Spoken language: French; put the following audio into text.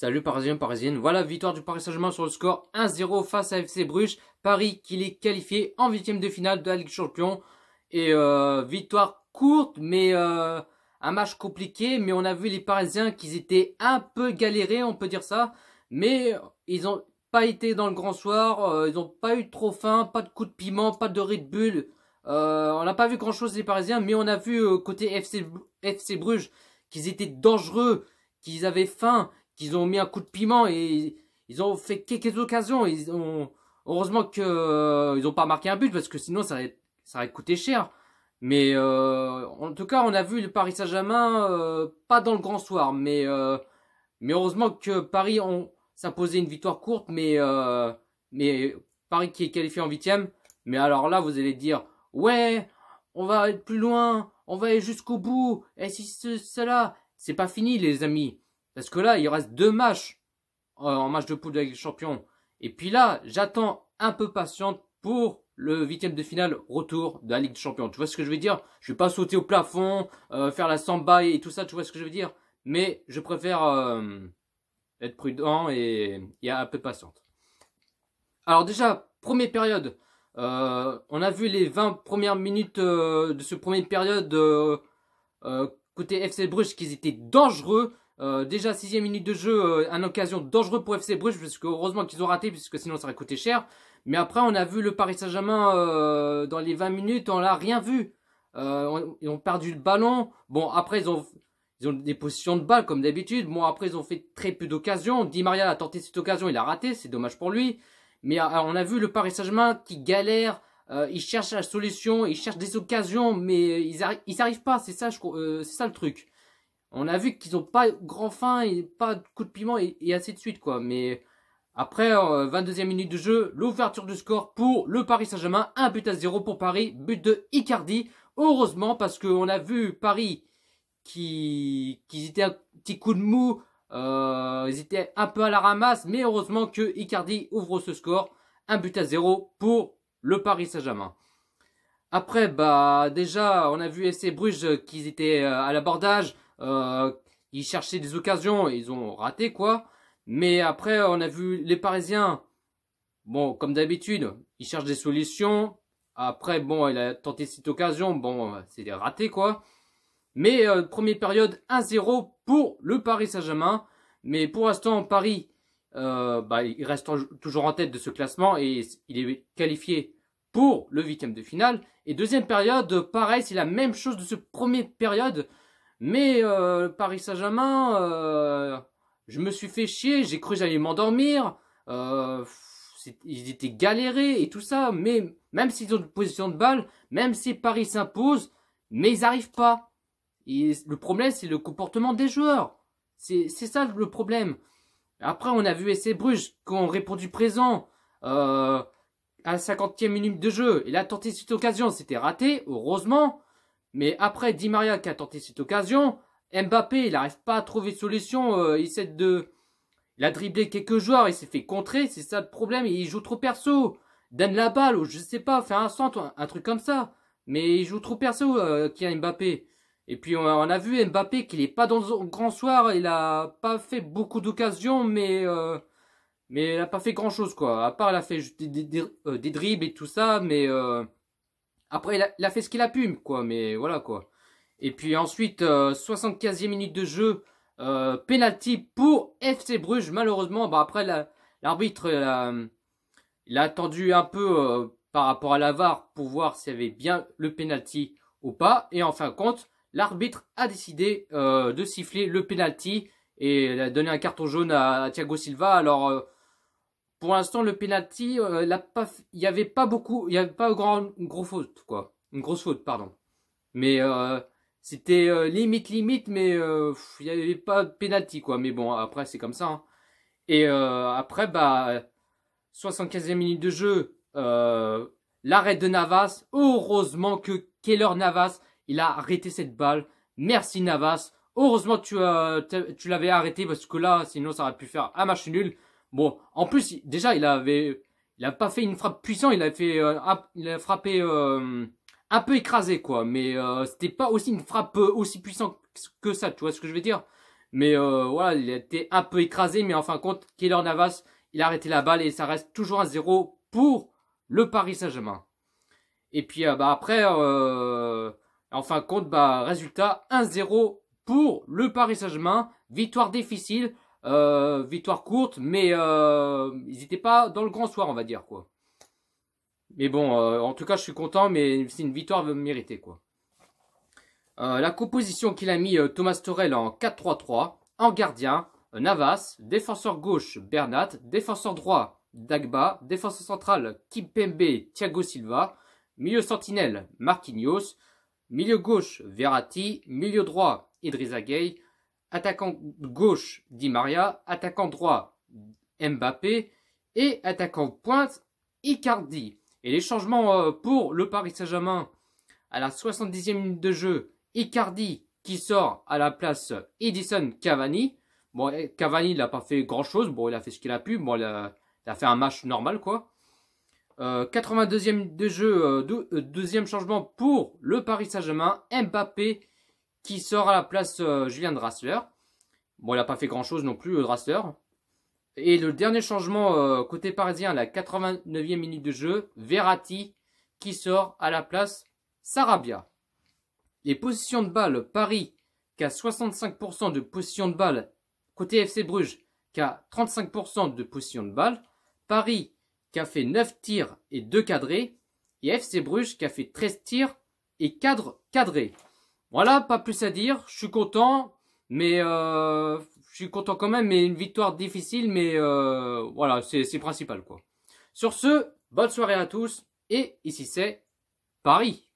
Salut Parisiens, Parisiennes. Voilà, victoire du Paris Saint-Germain sur le score 1-0 face à FC Bruges. Paris qui est qualifié en huitième de finale de la Ligue des Champions. Et victoire courte, mais un match compliqué. Mais on a vu les Parisiens qu'ils étaient un peu galérés, on peut dire ça. Mais ils n'ont pas été dans le grand soir. Ils n'ont pas eu trop faim, pas de coup de piment, pas de Red Bull. On n'a pas vu grand-chose des Parisiens, mais on a vu côté FC Bruges qu'ils étaient dangereux, qu'ils avaient faim, qu'ils ont mis un coup de piment et ils ont fait quelques occasions. Heureusement que ils ont pas marqué un but parce que sinon ça aurait coûté cher. Mais en tout cas, on a vu le Paris Saint-Germain pas dans le grand soir, mais heureusement que Paris ont s'imposé une victoire courte, mais Paris qui est qualifié en huitième. Mais alors là, vous allez dire, ouais, on va être plus loin, on va aller jusqu'au bout. Et si cela, c'est pas fini, les amis. Parce que là, il reste deux matchs en match de poule de la Ligue des Champions. Et puis là, j'attends un peu patiente pour le huitième de finale retour de la Ligue des Champions. Tu vois ce que je veux dire? Je vais pas sauter au plafond, faire la samba et tout ça, tu vois ce que je veux dire? Mais je préfère être prudent et y a un peu patiente. Alors déjà, première période. On a vu les 20 premières minutes de ce première période côté FC Bruges qu'ils étaient dangereux. Déjà 6e minute de jeu, une occasion dangereuse pour FC Bruges parce que heureusement qu'ils ont raté puisque sinon ça aurait coûté cher. Mais après on a vu le Paris Saint-Germain dans les 20 minutes, on l'a rien vu. Ils ont perdu le ballon. Bon après ils ont des positions de balle comme d'habitude. Bon après ils ont fait très peu d'occasions. Di Maria a tenté cette occasion, il a raté, c'est dommage pour lui. Mais on a vu le Paris Saint-Germain qui galère, ils cherchent la solution, ils cherchent des occasions, mais ils arrivent pas, c'est ça le truc. On a vu qu'ils ont pas grand faim, et pas de coup de piment et ainsi de suite quoi. Mais après 22e minute de jeu, l'ouverture du score pour le Paris Saint-Germain, 1-0 pour Paris, but de Icardi. Heureusement parce qu'on a vu Paris qui étaient un petit coup de mou. Ils étaient un peu à la ramasse, mais heureusement que Icardi ouvre ce score, 1-0 pour le Paris Saint-Germain. Après, bah déjà, on a vu FC Bruges qu'ils étaient à l'abordage, ils cherchaient des occasions, ils ont raté quoi. Mais après, on a vu les Parisiens, bon, comme d'habitude, ils cherchent des solutions. Après, bon, il a tenté cette occasion, bon, c'était raté quoi. Mais première période 1-0 pour le Paris Saint-Germain. Mais pour l'instant, Paris, il reste toujours en tête de ce classement et il est qualifié pour le huitième de finale. Et deuxième période, pareil, c'est la même chose de ce première période. Mais Paris Saint-Germain, je me suis fait chier, j'ai cru que j'allais m'endormir. Ils étaient galérés et tout ça. Mais même s'ils ont une position de balle, même si Paris s'impose, mais ils n'arrivent pas. Et le problème, c'est le comportement des joueurs. C'est ça le problème. Après, on a vu FC Bruges qui ont répondu présent à la 50e minute de jeu. Il a tenté cette occasion, c'était raté, heureusement. Mais après, Di Maria qui a tenté cette occasion, Mbappé, il n'arrive pas à trouver de solution. Il a dribblé quelques joueurs, il s'est fait contrer, c'est ça le problème. Il joue trop perso. Donne la balle, ou je sais pas, faire un centre, un truc comme ça. Mais il joue trop perso, qui a Mbappé. Et puis on a vu Mbappé qu'il est pas dans le grand soir, il a pas fait beaucoup d'occasions, mais il a pas fait grand chose quoi. À part il a fait des dribbles et tout ça, mais après il a fait ce qu'il a pu quoi, mais voilà quoi. Et puis ensuite 75e minute de jeu, penalty pour FC Bruges malheureusement. Bah après l'arbitre il a attendu un peu par rapport à la VAR pour voir s'il y avait bien le penalty ou pas, et en fin de compte l'arbitre a décidé de siffler le penalty et a donné un carton jaune à Thiago Silva. Alors pour l'instant le penalty, il y avait pas une grosse faute quoi, une grosse faute pardon. Mais c'était limite, mais il y avait pas de penalty quoi. Mais bon après c'est comme ça. Hein. Et après bah 75e minute de jeu, l'arrêt de Navas. Heureusement que Keylor Navas il a arrêté cette balle. Merci Navas. Heureusement que tu l'avais arrêté parce que là, sinon ça aurait pu faire un match nul. Bon, en plus, déjà, il a pas fait une frappe puissante. Il a frappé un peu écrasé quoi. Mais c'était pas aussi une frappe aussi puissante que ça. Tu vois ce que je veux dire? Mais voilà, il a été un peu écrasé. Mais en fin de compte, Keylor Navas, il a arrêté la balle et ça reste toujours 1-0 pour le Paris Saint-Germain. Et puis après, en fin de compte, résultat 1-0 pour le Paris Saint-Germain. Victoire difficile, victoire courte, mais ils n'étaient pas dans le grand soir, on va dire, quoi. Mais bon, en tout cas, je suis content, mais c'est une victoire méritée, quoi. La composition qu'il a mis Thomas Tuchel en 4-3-3, en gardien, Navas, défenseur gauche Bernat, défenseur droit Dagba, défenseur central Kimpembe, Thiago Silva, milieu sentinelle Marquinhos, milieu gauche Verratti, milieu droit Idrissa Gueye, attaquant gauche Di Maria, attaquant droit Mbappé et attaquant pointe Icardi. Et les changements pour le Paris Saint-Germain à la 70e minute de jeu, Icardi qui sort à la place Edison Cavani. Bon, Cavani, il n'a pas fait grand-chose. Bon, il a fait ce qu'il a pu. Bon, il a fait un match normal, quoi. 82e de jeu, deuxième changement pour le Paris Saint-Germain. Mbappé qui sort à la place Julian Draxler. Bon, il n'a pas fait grand-chose non plus, Draxler. Et le dernier changement côté parisien, la 89e minute de jeu, Verratti qui sort à la place Sarabia. Les positions de balle, Paris qui a 65% de position de balle, côté FC Bruges qui a 35% de position de balle, Paris qui a fait 9 tirs et 2 cadrés, et FC Bruges qui a fait 13 tirs et 4 cadrés. Voilà, pas plus à dire, je suis content, mais je suis content quand même, mais une victoire difficile, mais voilà, c'est principal, quoi. Sur ce, bonne soirée à tous, et ici c'est Paris.